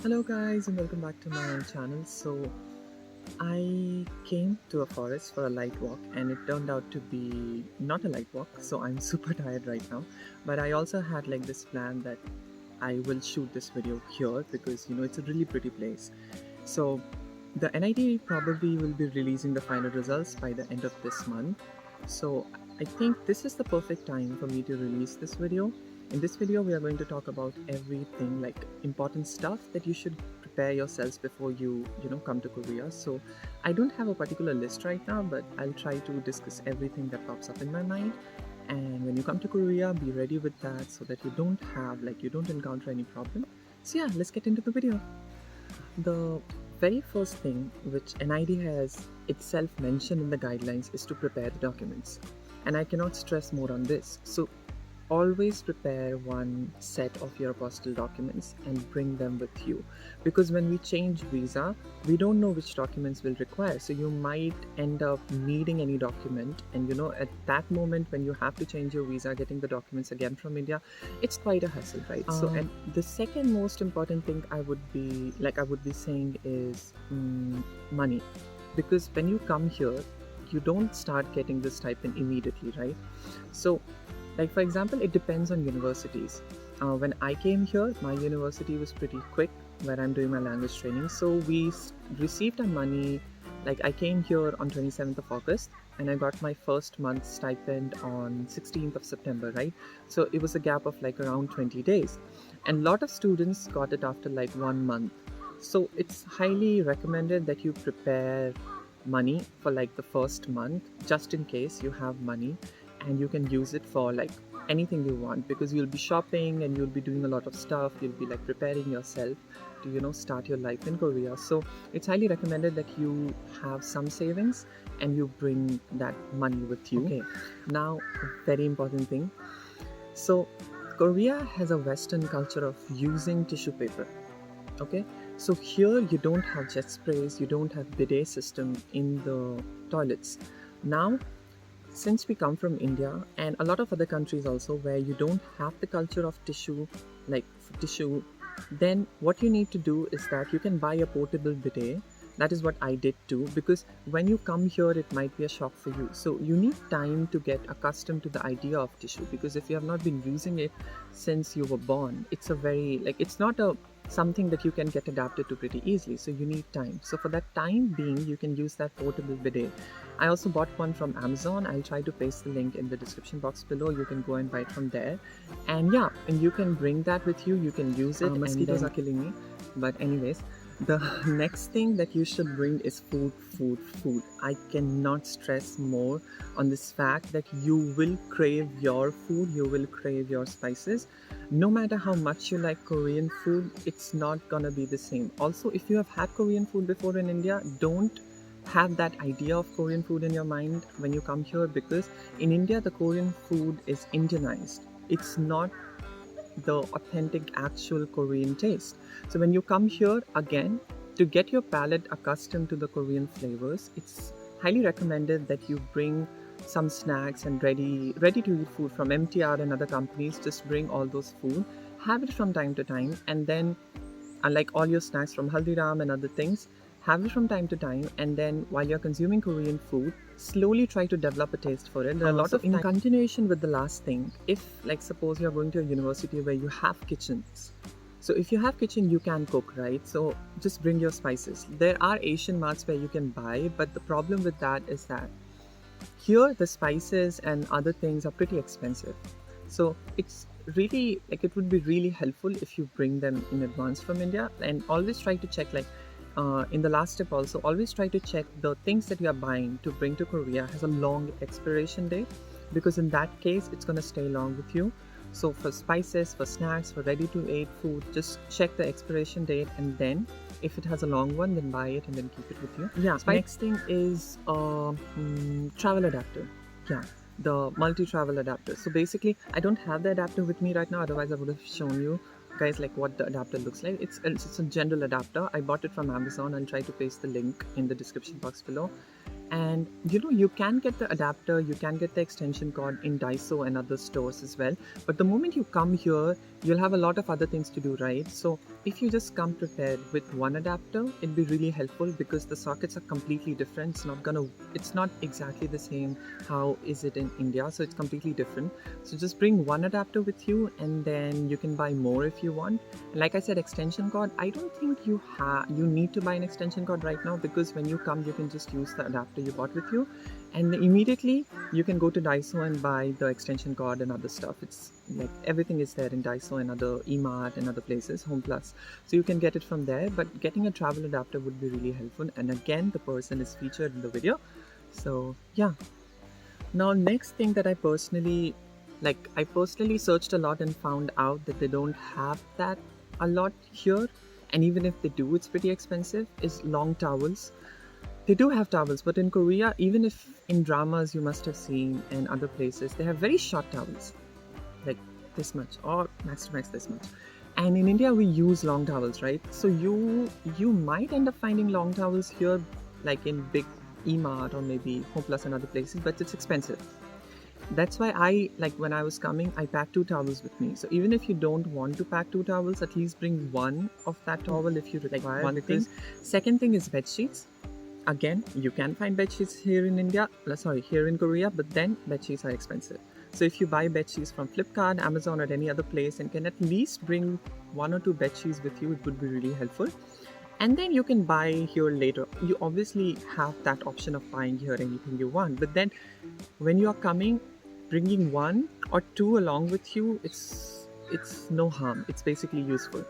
Hello guys and welcome back to my channel. So I came to a forest for a light walk and it turned out to be not a light walk, so I'm super tired right now. But I also had like this plan that I will shoot this video here because it's a really pretty place. So the NIT probably will be releasing the final results by the end of this month. So I think this is the perfect time for me to release this video. In this video, we are going to talk about everything like important stuff that you should prepare yourselves before you come to Korea. So I don't have a particular list right now, but I'll try to discuss everything that pops up in my mind. And when you come to Korea, be ready with that so that you don't encounter any problem. So yeah, let's get into the video. The very first thing which NID has itself mentioned in the guidelines is to prepare the documents. And I cannot stress more on this. So always prepare one set of your apostille documents and bring them with you, because when we change visa we don't know which documents will require, so you might end up needing any document, and at that moment when you have to change your visa, getting the documents again from India, it's quite a hassle, right? And the second most important thing I would be saying is money, because when you come here you don't start getting this stipend immediately, right? So like for example, it depends on universities. When I came here, my university was pretty quick where I'm doing my language training. So we received our money, like I came here on 27th of August and I got my first month stipend on 16th of September, right? So it was a gap of like around 20 days. And a lot of students got it after like 1 month. So it's highly recommended that you prepare money for like the first month, just in case you have money, and you can use it for like anything you want, because you'll be shopping and you'll be doing a lot of stuff, you'll be like preparing yourself to start your life in Korea. So it's highly recommended that you have some savings and you bring that money with you. Okay, now very important thing. So Korea has a Western culture of using tissue paper. Okay, so here you don't have jet sprays, you don't have bidet system in the toilets. Now since we come from India and a lot of other countries also where you don't have the culture of tissue, like tissue, then what you need to do is that you can buy a portable bidet. That is what I did too, because when you come here it might be a shock for you. So you need time to get accustomed to the idea of tissue, because if you have not been using it since you were born, it's a very it's not a something that you can get adapted to pretty easily, so you need time. So for that time being, you can use that portable bidet. I also bought one from Amazon. I'll try to paste the link in the description box below. You can go and buy it from there, and yeah, and you can bring that with you, you can use it. Mosquitoes are killing me, but anyways, the next thing that you should bring is food. I cannot stress more on this fact that you will crave your food, you will crave your spices. No matter how much you like Korean food, it's not gonna be the same. Also, if you have had Korean food before in India, don't have that idea of Korean food in your mind when you come here, because in India the Korean food is Indianized. It's not the authentic actual Korean taste. So when you come here again, to get your palate accustomed to the Korean flavors, it's highly recommended that you bring some snacks and ready to eat food from MTR and other companies. Just bring all those food, have it from time to time, and then unlike all your snacks from Haldiram and other things, have it from time to time, and then while you're consuming Korean food, slowly try to develop a taste for it. There are a lot of in continuation with the last thing, if like suppose you're going to a university where you have kitchens, so if you have kitchen you can cook, right? So just bring your spices. There are Asian marts where you can buy, but the problem with that is that here the spices and other things are pretty expensive. So it's really it would be really helpful if you bring them in advance from India, and always try to check in the last step also, always try to check the things that you are buying to bring to Korea has a long expiration date, because in that case it's going to stay long with you. So for spices, for snacks, for ready to eat food, just check the expiration date, and then if it has a long one, then buy it and then keep it with you. Yeah, next thing is travel adapter. Yeah, the multi-travel adapter. So basically I don't have the adapter with me right now, otherwise I would have shown you guys like what the adapter looks like. It's a general adapter. I bought it from Amazon. I'll try to paste the link in the description box below. And you can get the adapter, you can get the extension cord in Daiso and other stores as well, but the moment you come here you'll have a lot of other things to do, right? So if you just come prepared with one adapter, it'd be really helpful because the sockets are completely different. It's not exactly the same how is it in India, so it's completely different. So just bring one adapter with you, and then you can buy more if you want. And like I said, extension cord, I don't think you need to buy an extension cord right now, because when you come you can just use the adapter you bought with you, and immediately you can go to Daiso and buy the extension cord and other stuff. It's like everything is there in Daiso and other eMart and other places, Home Plus. So you can get it from there. But getting a travel adapter would be really helpful. And again, the person is featured in the video. So yeah. Now, next thing that I personally searched a lot and found out that they don't have that a lot here. And even if they do, it's pretty expensive, is long towels. They do have towels, but in Korea, even if in dramas you must have seen and other places, they have very short towels, like this much or max to max this much. And in India, we use long towels, right? So you might end up finding long towels here, like in big eMart or maybe Home Plus and other places, but it's expensive. That's why when I was coming, I packed 2 towels with me. So even if you don't want to pack 2 towels, at least bring one of that towel if you require. One thing. Second thing is bed sheets. Again, you can find bed sheets here in Korea, but then bed sheets are expensive. So if you buy bed sheets from Flipkart, Amazon, or any other place, and can at least bring 1 or 2 bed sheets with you, it would be really helpful. And then you can buy here later. You obviously have that option of buying here anything you want, but then when you are coming, bringing 1 or 2 along with you, it's no harm. It's basically useful.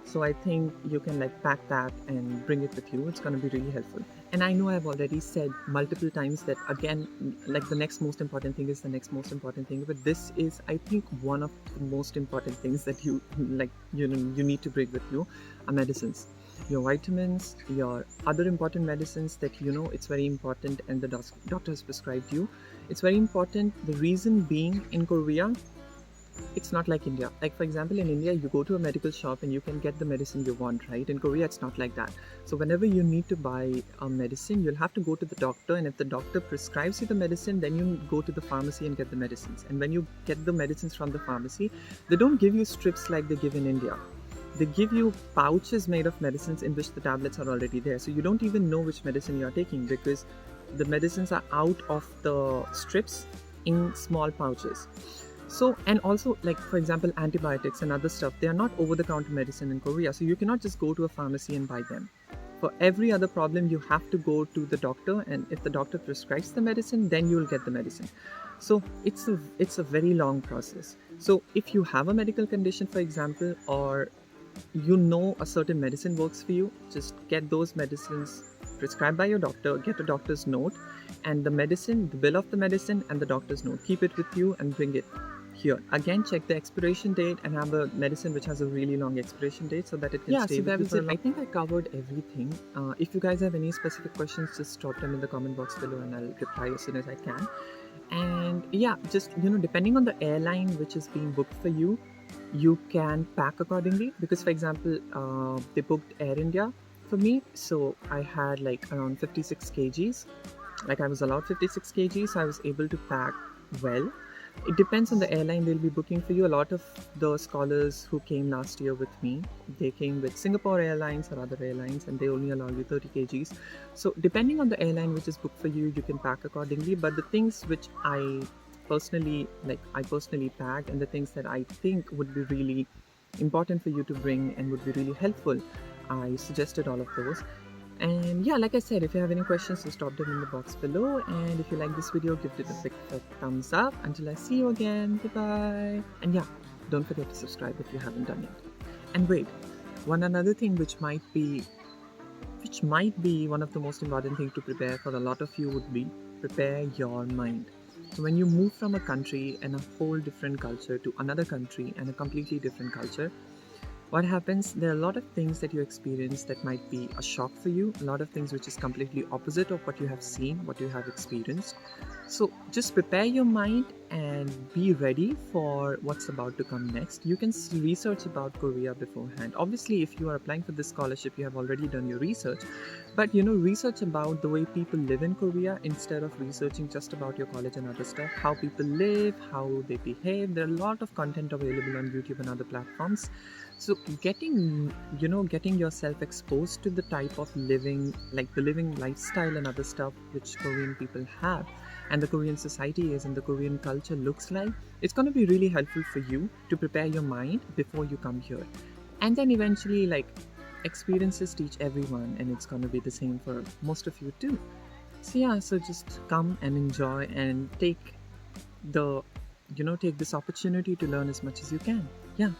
So I think you can pack that and bring it with you. It's going to be really helpful. And I know I've already said multiple times that, again, the next most important thing is the next most important thing. But this is, I think, one of the most important things that you need to bring with you are medicines. Your vitamins, your other important medicines that it's very important and the doctor has prescribed you. It's very important. The reason being, in Korea, it's not like India. Like, for example, in India, you go to a medical shop and you can get the medicine you want, right? In Korea, it's not like that. So whenever you need to buy a medicine, you'll have to go to the doctor, and if the doctor prescribes you the medicine, then you go to the pharmacy and get the medicines. And when you get the medicines from the pharmacy, they don't give you strips like they give in India. They give you pouches made of medicines in which the tablets are already there. So you don't even know which medicine you're taking, because the medicines are out of the strips in small pouches. So, and also, like, for example, antibiotics and other stuff, they are not over-the-counter medicine in Korea. So you cannot just go to a pharmacy and buy them. For every other problem, you have to go to the doctor, and if the doctor prescribes the medicine, then you'll get the medicine. So it's a very long process. So if you have a medical condition, for example, or a certain medicine works for you, just get those medicines prescribed by your doctor, get a doctor's note, and the bill of the medicine and the doctor's note. Keep it with you and bring it here. Again, check the expiration date and have a medicine which has a really long expiration date so that it can stay with you for a long. I think I covered everything. If you guys have any specific questions, just drop them in the comment box below and I'll reply as soon as I can. And yeah, just depending on the airline which is being booked for you, you can pack accordingly, because for example, they booked Air India for me, so I had around 56 kgs. I was allowed 56 kgs, so I was able to pack well. It depends on the airline they'll be booking for you. A lot of the scholars who came last year with me, they came with Singapore Airlines or other airlines, and they only allow you 30 kgs. So depending on the airline which is booked for you, you can pack accordingly. But the things which I personally packed, and the things that I think would be really important for you to bring and would be really helpful, I suggested all of those. And yeah, like I said, if you have any questions, just drop them in the box below. And if you like this video, give it a big thumbs up. Until I see you again, bye-bye. And yeah, don't forget to subscribe if you haven't done it. And wait, another thing which might be one of the most important things to prepare for a lot of you would be prepare your mind. So when you move from a country and a whole different culture to another country and a completely different culture, What happens, there are a lot of things that you experience that might be a shock for you, a lot of things which is completely opposite of what you have seen, what you have experienced. So just prepare your mind and be ready for what's about to come next. You can research about Korea beforehand. Obviously, if you are applying for this scholarship, you have already done your research, but research about the way people live in Korea instead of researching just about your college and other stuff, how people live, how they behave. There are a lot of content available on YouTube and other platforms. So getting yourself exposed to the type of living, like the living lifestyle and other stuff which Korean people have, and the Korean society is, and the Korean culture looks like, it's going to be really helpful for you to prepare your mind before you come here. And then eventually, like, experiences teach everyone, and it's going to be the same for most of you too. So yeah, so just come and enjoy and take the take this opportunity to learn as much as you can. Yeah.